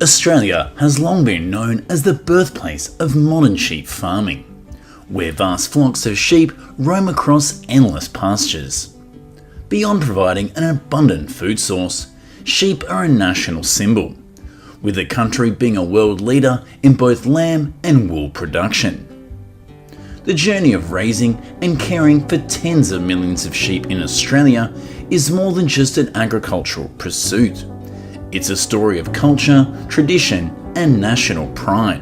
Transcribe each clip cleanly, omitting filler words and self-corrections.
Australia has long been known as the birthplace of modern sheep farming, where vast flocks of sheep roam across endless pastures. Beyond providing an abundant food source, sheep are a national symbol, with the country being a world leader in both lamb and wool production. The journey of raising and caring for tens of millions of sheep in Australia is more than just an agricultural pursuit. It's a story of culture, tradition, and national pride.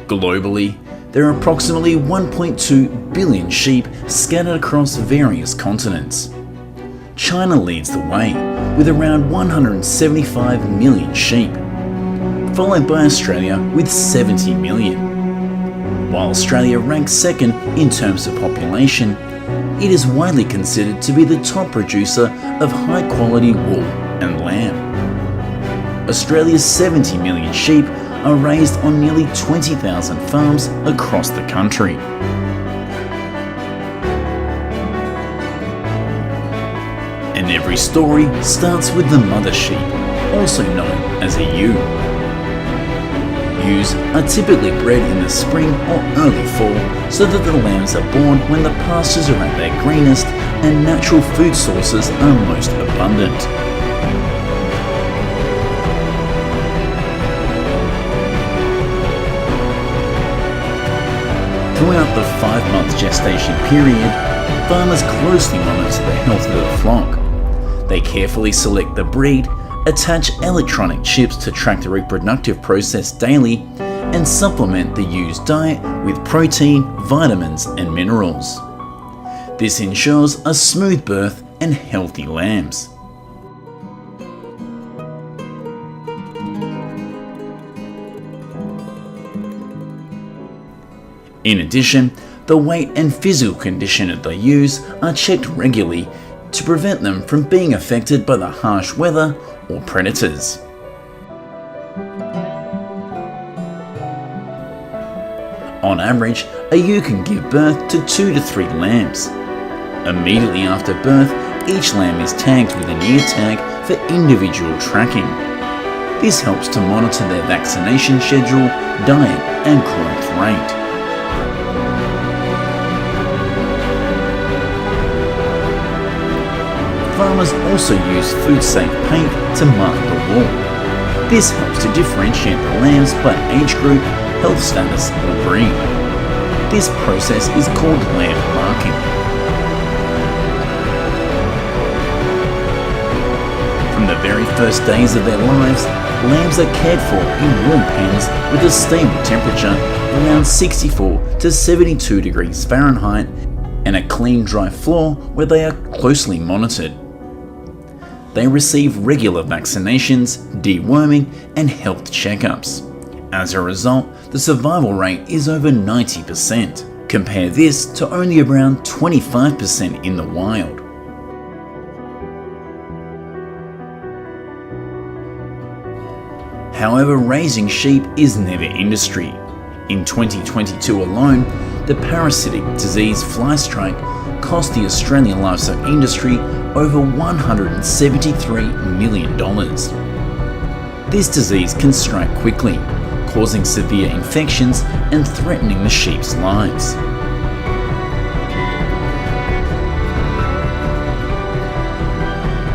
Globally, there are approximately 1.2 billion sheep scattered across various continents. China leads the way, with around 175 million sheep, followed by Australia with 70 million. While Australia ranks second in terms of population, it is widely considered to be the top producer of high-quality wool and lamb. Australia's 70 million sheep are raised on nearly 20,000 farms across the country. And every story starts with the mother sheep, also known as a ewe. Ewes are typically bred in the spring or early fall so that the lambs are born when the pastures are at their greenest and natural food sources are most abundant. Throughout the 5-month gestation period, farmers closely monitor the health of the flock. They carefully select the breed, attach electronic chips to track the reproductive process daily, and supplement the ewe's diet with protein, vitamins, and minerals. This ensures a smooth birth and healthy lambs. In addition, the weight and physical condition of the ewes are checked regularly to prevent them from being affected by the harsh weather or predators. On average, a ewe can give birth to 2 to 3 lambs. Immediately after birth, each lamb is tagged with an ear tag for individual tracking. This helps to monitor their vaccination schedule, diet, and growth rate. Farmers also use food-safe paint to mark the wool. This helps to differentiate the lambs by age group, health status, or breed. This process is called lamb marking. From the very first days of their lives, lambs are cared for in warm pens with a stable temperature around 64 to 72 degrees Fahrenheit and a clean, dry floor where they are closely monitored. They receive regular vaccinations, deworming, and health checkups. As a result, the survival rate is over 90%. Compare this to only around 25% in the wild. However, raising sheep is never industry. In 2022 alone, the parasitic disease fly strike cost the Australian livestock industry over $173 million. This disease can strike quickly, causing severe infections and threatening the sheep's lives.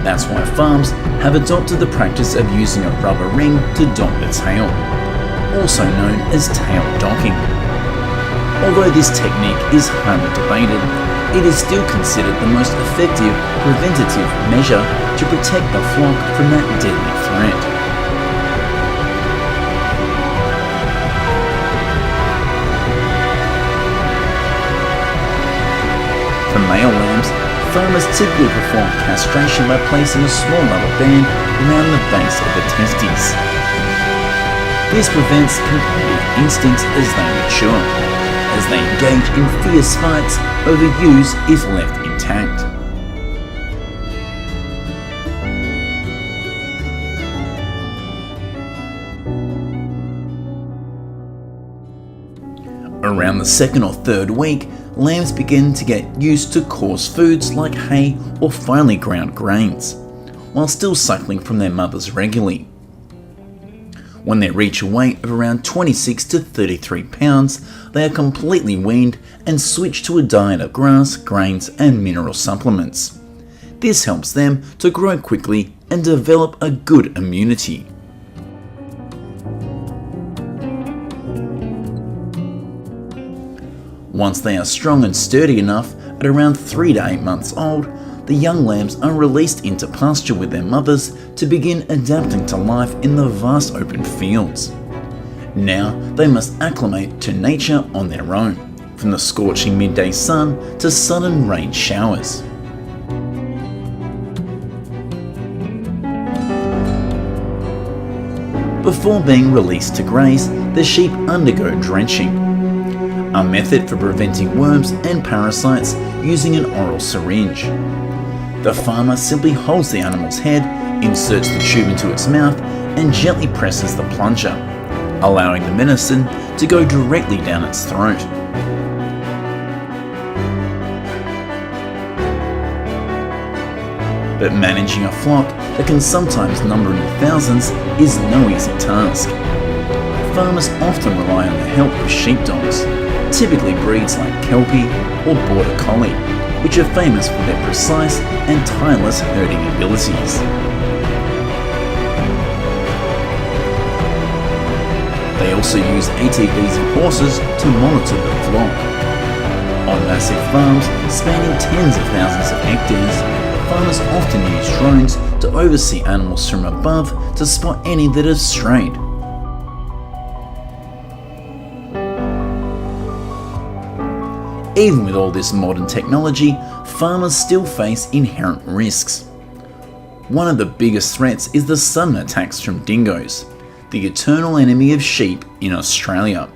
That's why farms have adopted the practice of using a rubber ring to dock the tail, also known as tail docking. Although this technique is highly debated, it is still considered the most effective preventative measure to protect the flock from that deadly threat. For male lambs, farmers typically perform castration by placing a small rubber band around the base of the testes. This prevents competitive instincts as they mature, as they engage in fierce fights over ewes if left intact. Around the second or third week, lambs begin to get used to coarse foods like hay or finely ground grains, while still suckling from their mothers regularly. When they reach a weight of around 26 to 33 pounds, they are completely weaned and switch to a diet of grass, grains and mineral supplements. This helps them to grow quickly and develop a good immunity. Once they are strong and sturdy enough, at around 3 to 8 months old, the young lambs are released into pasture with their mothers to begin adapting to life in the vast open fields. Now they must acclimate to nature on their own, from the scorching midday sun to sudden rain showers. Before being released to graze, the sheep undergo drenching, a method for preventing worms and parasites using an oral syringe. The farmer simply holds the animal's head, inserts the tube into its mouth, and gently presses the plunger, allowing the medicine to go directly down its throat. But managing a flock that can sometimes number in the thousands is no easy task. Farmers often rely on the help of sheepdogs, typically breeds like Kelpie or Border Collie, which are famous for their precise and tireless herding abilities. They also use ATVs and horses to monitor the flock. On massive farms spanning tens of thousands of hectares, farmers often use drones to oversee animals from above to spot any that have strayed. Even with all this modern technology, farmers still face inherent risks. One of the biggest threats is the sudden attacks from dingoes, the eternal enemy of sheep in Australia.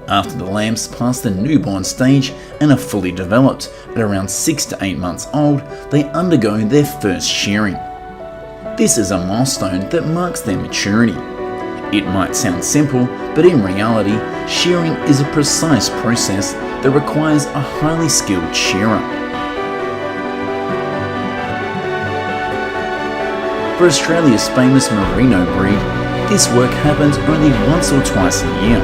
After the lambs pass the newborn stage and are fully developed, at around 6 to 8 months old, they undergo their first shearing. This is a milestone that marks their maturity. It might sound simple, but in reality, shearing is a precise process that requires a highly skilled shearer. For Australia's famous merino breed, this work happens only once or twice a year.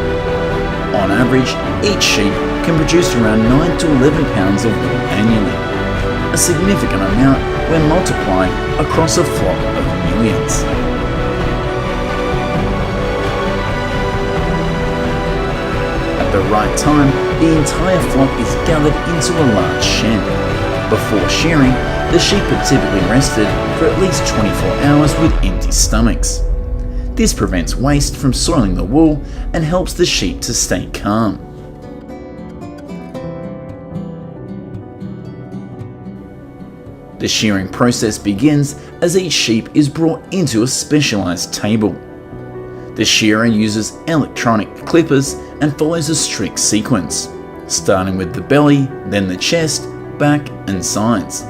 On average, each sheep can produce around 9 to 11 pounds of wool annually, a significant amount when multiplied across a flock of millions. At the right time, the entire flock is gathered into a large shed. Before shearing, the sheep are typically rested for at least 24 hours with empty stomachs. This prevents waste from soiling the wool and helps the sheep to stay calm. The shearing process begins as each sheep is brought into a specialised table. The shearer uses electronic clippers and follows a strict sequence, starting with the belly, then the chest, back and sides.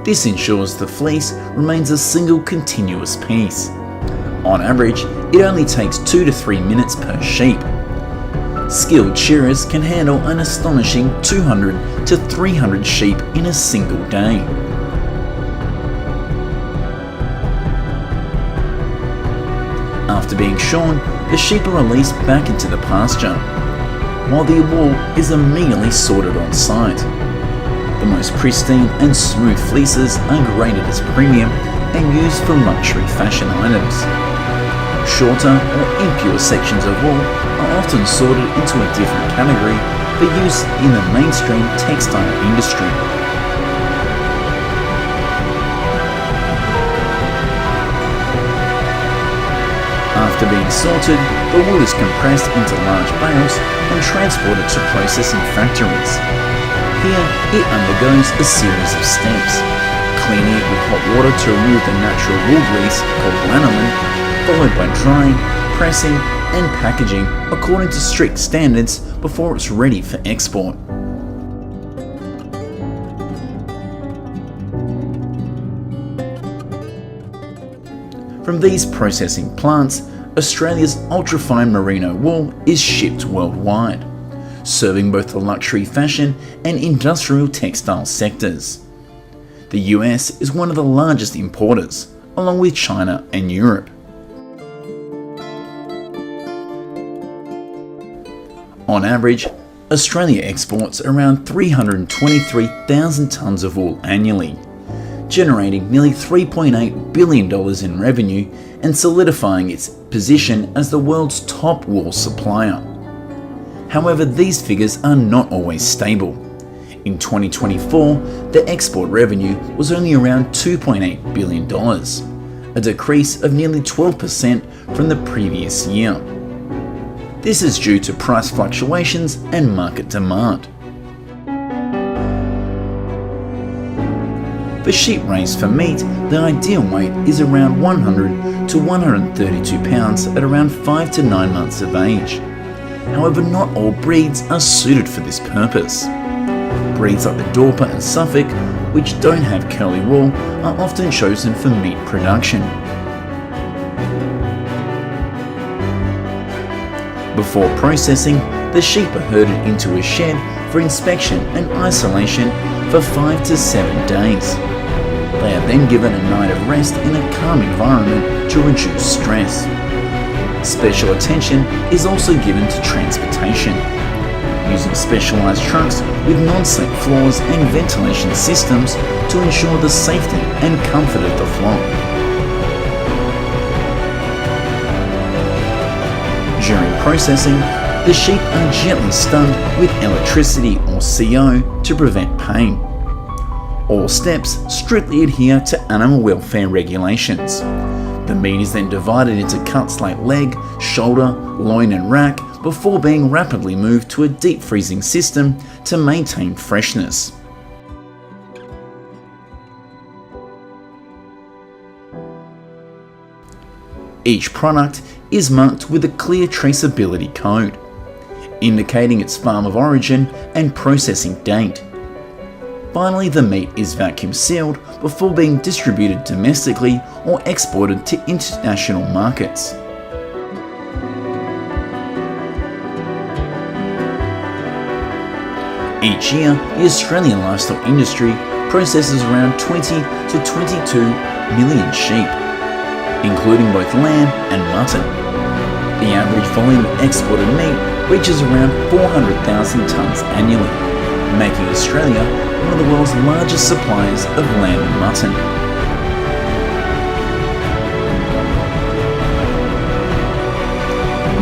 This ensures the fleece remains a single continuous piece. On average, it only takes 2 to 3 minutes per sheep. Skilled shearers can handle an astonishing 200 to 300 sheep in a single day. After being shorn, the sheep are released back into the pasture, while the wool is immediately sorted on site. The most pristine and smooth fleeces are graded as premium and used for luxury fashion items. Shorter or impure sections of wool are often sorted into a different category for use in the mainstream textile industry. After being sorted, the wool is compressed into large bales and transported to processing factories. Here, it undergoes a series of steps: cleaning it with hot water to remove the natural wool grease called lanolin, followed by drying, pressing, and packaging according to strict standards before it's ready for export. From these processing plants, Australia's ultrafine merino wool is shipped worldwide, serving both the luxury fashion and industrial textile sectors. The US is one of the largest importers, along with China and Europe. On average, Australia exports around 323,000 tonnes of wool annually, generating nearly $3.8 billion in revenue and solidifying its position as the world's top wool supplier. However, these figures are not always stable. In 2024, the export revenue was only around $2.8 billion, a decrease of nearly 12% from the previous year. This is due to price fluctuations and market demand. For sheep raised for meat, the ideal weight is around 100 to 132 pounds at around 5 to 9 months of age. However, not all breeds are suited for this purpose. Breeds like the Dorper and Suffolk, which don't have curly wool, are often chosen for meat production. Before processing, the sheep are herded into a shed for inspection and isolation for 5 to 7 days. They are then given a night of rest in a calm environment to reduce stress. Special attention is also given to transportation, using specialised trucks with non-slip floors and ventilation systems to ensure the safety and comfort of the flock. During processing, the sheep are gently stunned with electricity or CO to prevent pain. All steps strictly adhere to animal welfare regulations. The meat is then divided into cuts like leg, shoulder, loin and rack before being rapidly moved to a deep freezing system to maintain freshness. Each product is marked with a clear traceability code, indicating its farm of origin and processing date. Finally, the meat is vacuum sealed before being distributed domestically or exported to international markets. Each year, the Australian livestock industry processes around 20 to 22 million sheep, including both lamb and mutton. The average volume of exported meat reaches around 400,000 tonnes annually, making Australia one of the world's largest suppliers of lamb and mutton.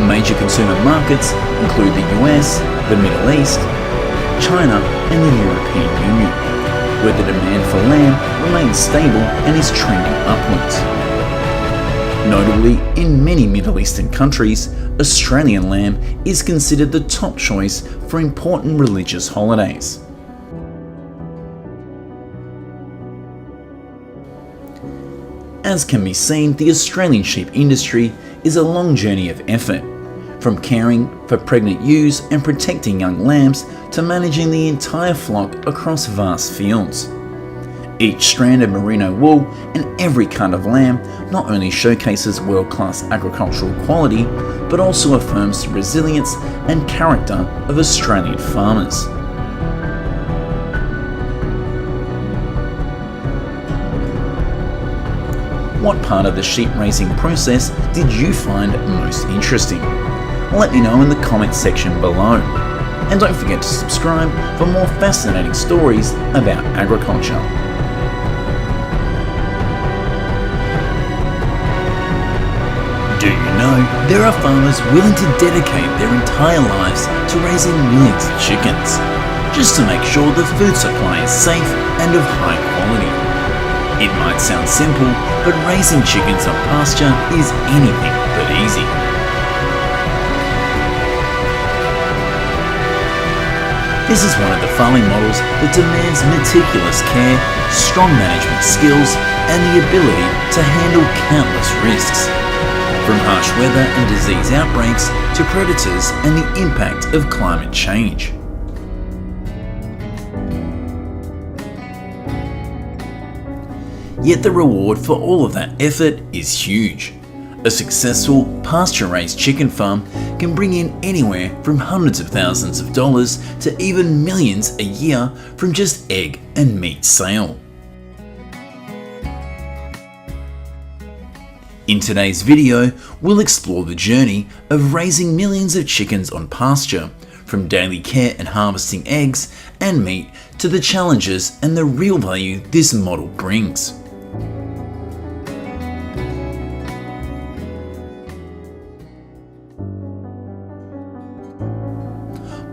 Major consumer markets include the US, the Middle East, China and the European Union, where the demand for lamb remains stable and is trending upwards. Notably, in many Middle Eastern countries, Australian lamb is considered the top choice for important religious holidays. As can be seen, the Australian sheep industry is a long journey of effort, from caring for pregnant ewes and protecting young lambs to managing the entire flock across vast fields. Each strand of merino wool and every cut of lamb not only showcases world-class agricultural quality, but also affirms the resilience and character of Australian farmers. What part of the sheep raising process did you find most interesting? Let me know in the comments section below. And don't forget to subscribe for more fascinating stories about agriculture. Do you know there are farmers willing to dedicate their entire lives to raising millions of chickens, just to make sure the food supply is safe and of high quality? It might sound simple, but raising chickens on pasture is anything but easy. This is one of the farming models that demands meticulous care, strong management skills, and the ability to handle countless risks, from harsh weather and disease outbreaks to predators and the impact of climate change. Yet the reward for all of that effort is huge. A successful pasture-raised chicken farm can bring in anywhere from hundreds of thousands of dollars to even millions a year from just egg and meat sale. In today's video, we'll explore the journey of raising millions of chickens on pasture, from daily care and harvesting eggs and meat to the challenges and the real value this model brings.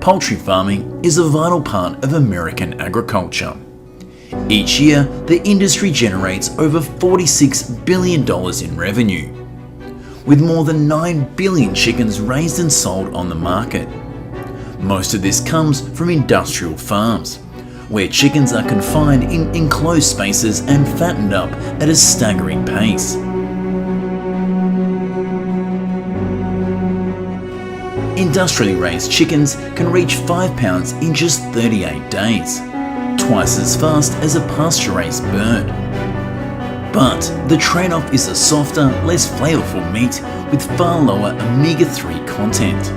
Poultry farming is a vital part of American agriculture. Each year, the industry generates over $46 billion in revenue, with more than 9 billion chickens raised and sold on the market. Most of this comes from industrial farms, where chickens are confined in enclosed spaces and fattened up at a staggering pace. Industrially raised chickens can reach 5 pounds in just 38 days, twice as fast as a pasture-raised bird. But the trade-off is a softer, less flavourful meat with far lower omega-3 content.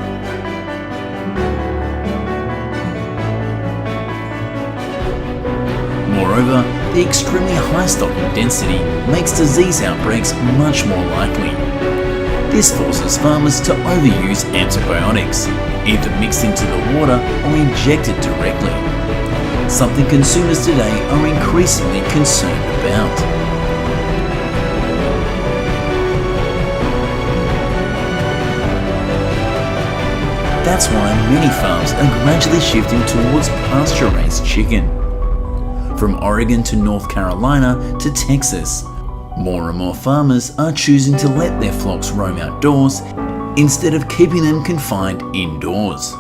Moreover, the extremely high stocking density makes disease outbreaks much more likely. This forces farmers to overuse antibiotics, either mixed into the water or injected directly, something consumers today are increasingly concerned about. That's why many farms are gradually shifting towards pasture-raised chicken. From Oregon to North Carolina to Texas, more and more farmers are choosing to let their flocks roam outdoors instead of keeping them confined indoors.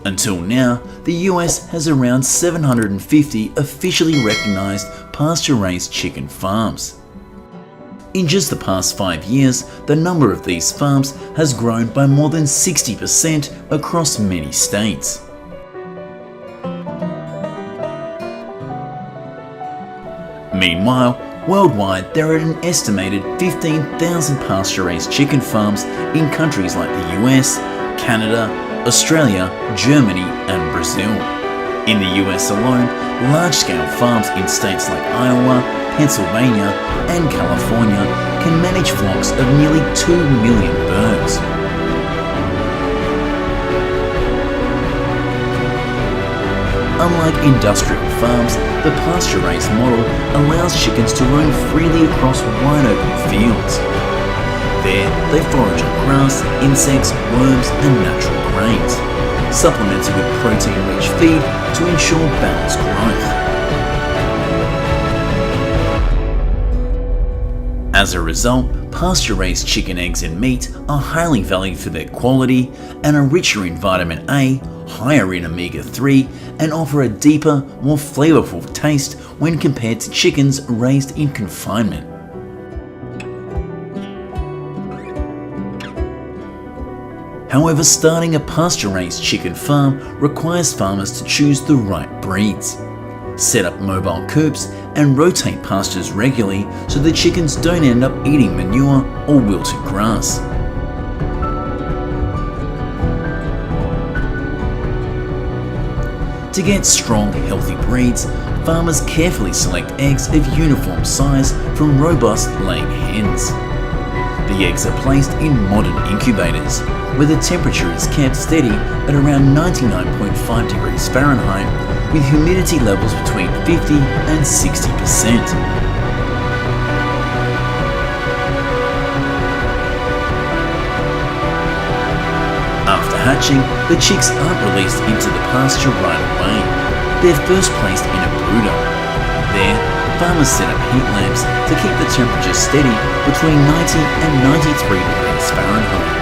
Until now, the US has around 750 officially recognised pasture-raised chicken farms. In just the past 5 years, the number of these farms has grown by more than 60% across many states. Meanwhile, worldwide there are an estimated 15,000 pasture-raised chicken farms in countries like the US, Canada, Australia, Germany and Brazil. In the US alone, large-scale farms in states like Iowa, Pennsylvania and California can manage flocks of nearly 2 million birds. Unlike industrial farms, the pasture-raised model allows chickens to roam freely across wide open fields. There, they forage on grass, insects, worms and natural grains, supplemented with protein-rich feed to ensure balanced growth. As a result, pasture-raised chicken eggs and meat are highly valued for their quality and are richer in vitamin A, higher in omega-3 and offer a deeper, more flavourful taste when compared to chickens raised in confinement. However, starting a pasture-raised chicken farm requires farmers to choose the right breeds, set up mobile coops and rotate pastures regularly so the chickens don't end up eating manure or wilted grass. To get strong, healthy breeds, farmers carefully select eggs of uniform size from robust laying hens. The eggs are placed in modern incubators, where the temperature is kept steady at around 99.5 degrees Fahrenheit, with humidity levels between 50 and 60%. After hatching, the chicks aren't released into the pasture right away. They're first placed in a brooder. There, farmers set up heat lamps to keep the temperature steady between 90 and 93 degrees Fahrenheit.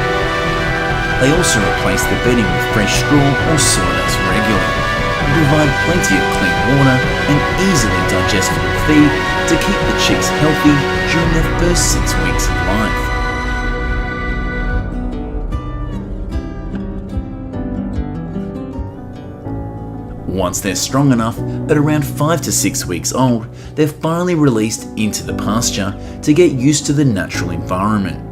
They also replace the bedding with fresh straw or sawdust regularly, and provide plenty of clean water and easily digestible feed to keep the chicks healthy during their first 6 weeks of life. Once they're strong enough, at around 5 to 6 weeks old, they're finally released into the pasture to get used to the natural environment.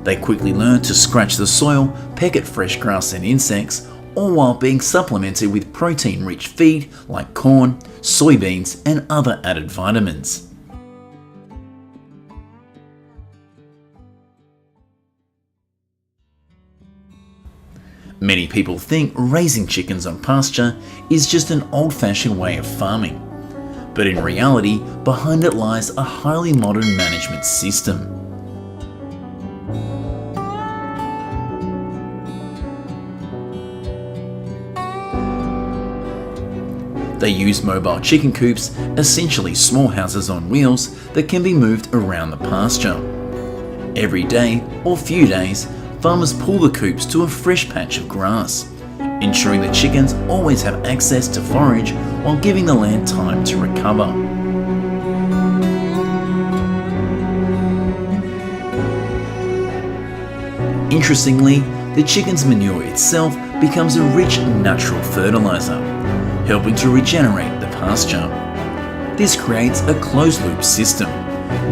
They quickly learn to scratch the soil, peck at fresh grass and insects, all while being supplemented with protein-rich feed like corn, soybeans and other added vitamins. Many people think raising chickens on pasture is just an old-fashioned way of farming, but in reality, behind it lies a highly modern management system. They use mobile chicken coops, essentially small houses on wheels that can be moved around the pasture. Every day or few days, farmers pull the coops to a fresh patch of grass, ensuring the chickens always have access to forage while giving the land time to recover. Interestingly, the chicken's manure itself becomes a rich natural fertilizer, helping to regenerate the pasture. This creates a closed-loop system,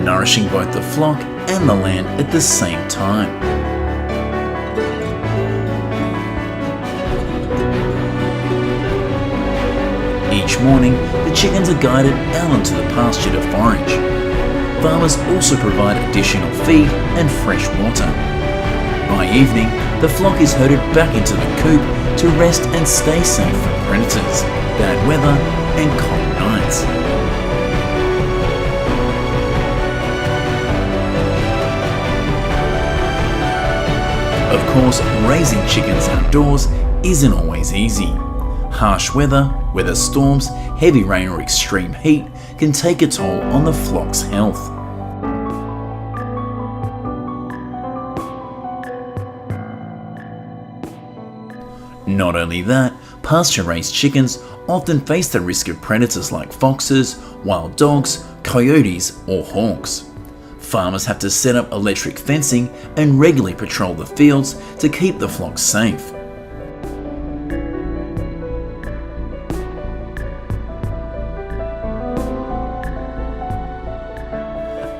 nourishing both the flock and the land at the same time. Each morning, the chickens are guided out onto the pasture to forage. Farmers also provide additional feed and fresh water. By evening, the flock is herded back into the coop to rest and stay safe from predators, bad weather and cold nights. Of course, raising chickens outdoors isn't always easy. Harsh weather, whether storms, heavy rain or extreme heat, can take a toll on the flock's health. Not only that, pasture-raised chickens often face the risk of predators like foxes, wild dogs, coyotes or hawks. Farmers have to set up electric fencing and regularly patrol the fields to keep the flock safe.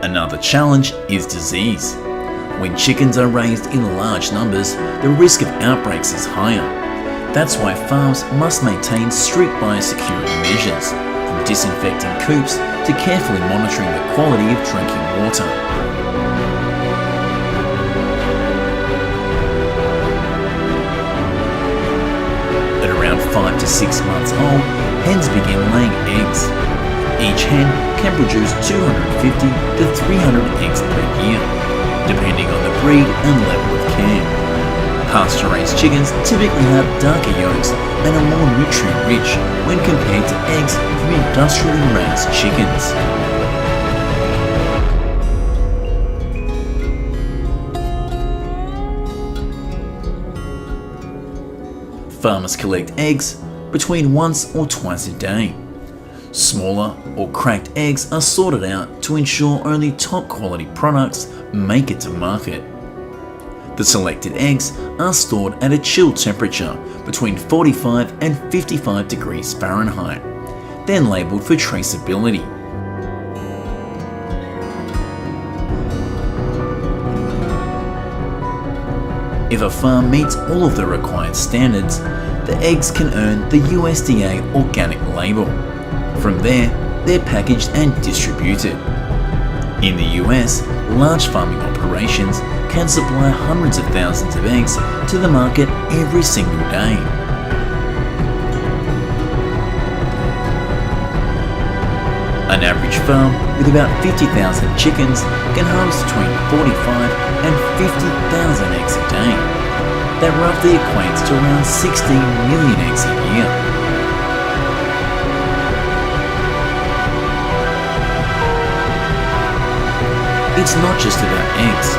Another challenge is disease. When chickens are raised in large numbers, the risk of outbreaks is higher. That's why farms must maintain strict biosecurity measures, from disinfecting coops to carefully monitoring the quality of drinking water. At around 5 to 6 months old, hens begin laying eggs. Each hen can produce 250 to 300 eggs per year, depending on the breed and level of care. Pasture-raised chickens typically have darker yolks and are more nutrient-rich when compared to eggs from industrially raised chickens. Farmers collect eggs between once or twice a day. Smaller or cracked eggs are sorted out to ensure only top quality products make it to market. The selected eggs are stored at a chilled temperature between 45 and 55 degrees Fahrenheit, then labelled for traceability. If a farm meets all of the required standards, the eggs can earn the USDA organic label. From there, they're packaged and distributed. In the US, large farming operations can supply hundreds of thousands of eggs to the market every single day. An average farm with about 50,000 chickens can harvest between 45 and 50,000 eggs a day. That roughly equates to around 16 million eggs a year. It's not just about eggs.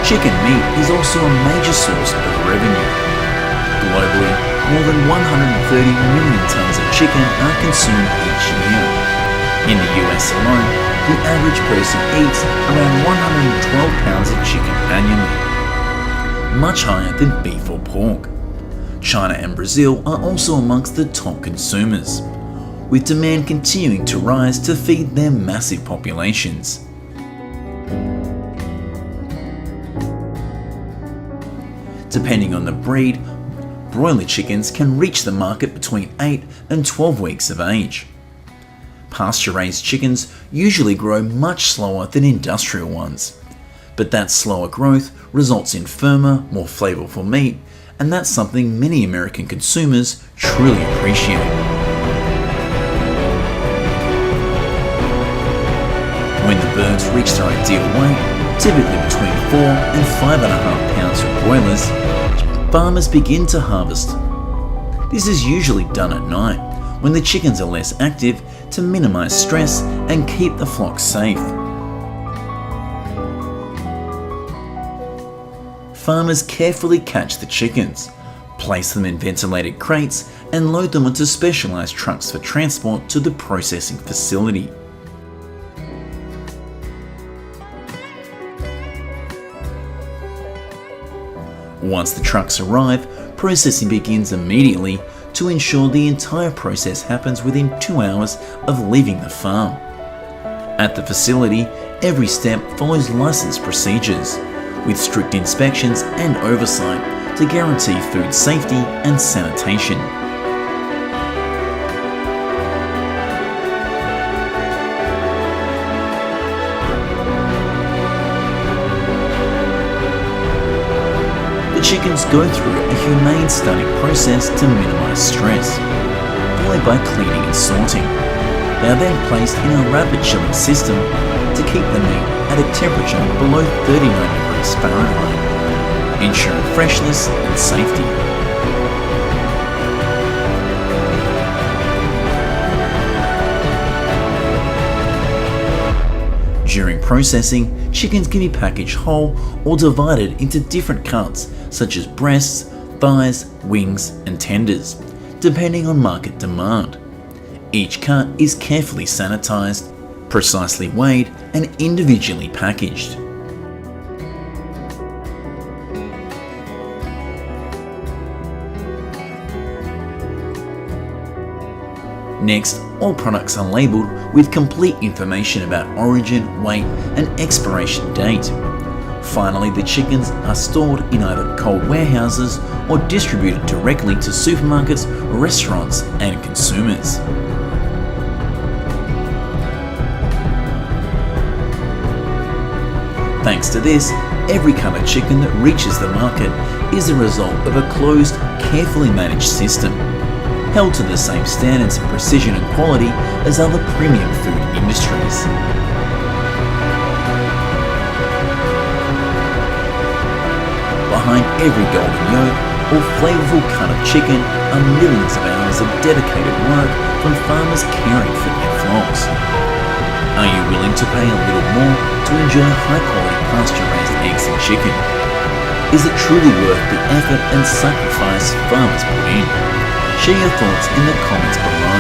Chicken meat is also a major source of revenue. Globally, more than 130 million tonnes of chicken are consumed each year. In the US alone, the average person eats around 112 pounds of chicken annually, much higher than beef or pork. China and Brazil are also amongst the top consumers, with demand continuing to rise to feed their massive populations. Depending on the breed, broiler chickens can reach the market between 8 and 12 weeks of age. Pasture-raised chickens usually grow much slower than industrial ones, but that slower growth results in firmer, more flavorful meat, and that's something many American consumers truly appreciate. When the birds reach their ideal weight, typically between 4 and 5.5 pounds for broilers, farmers begin to harvest. This is usually done at night, when the chickens are less active, to minimize stress and keep the flock safe. Farmers carefully catch the chickens, place them in ventilated crates, and load them onto specialized trucks for transport to the processing facility. Once the trucks arrive, processing begins immediately to ensure the entire process happens within 2 hours of leaving the farm. At the facility, every step follows licensed procedures, with strict inspections and oversight to guarantee food safety and sanitation. The chickens go through a humane stunning process to minimize stress, followed by cleaning and sorting. They are then placed in a rapid chilling system to keep the meat at a temperature below 39 degrees Fahrenheit, ensuring freshness and safety. During processing, chickens can be packaged whole or divided into different cuts, such as breasts, thighs, wings, and tenders, depending on market demand. Each cut is carefully sanitized, precisely weighed, and individually packaged. Next, all products are labelled with complete information about origin, weight, and expiration date. Finally, the chickens are stored in either cold warehouses or distributed directly to supermarkets, restaurants, and consumers. Thanks to this, every cut of chicken that reaches the market is a result of a closed, carefully managed system, held to the same standards of precision and quality as other premium food industries. Behind every golden yolk or flavourful cut of chicken are millions of hours of dedicated work from farmers caring for their flocks. Are you willing to pay a little more to enjoy high-quality pasture-raised eggs and chicken? Is it truly worth the effort and sacrifice farmers put in? Share your thoughts in the comments below.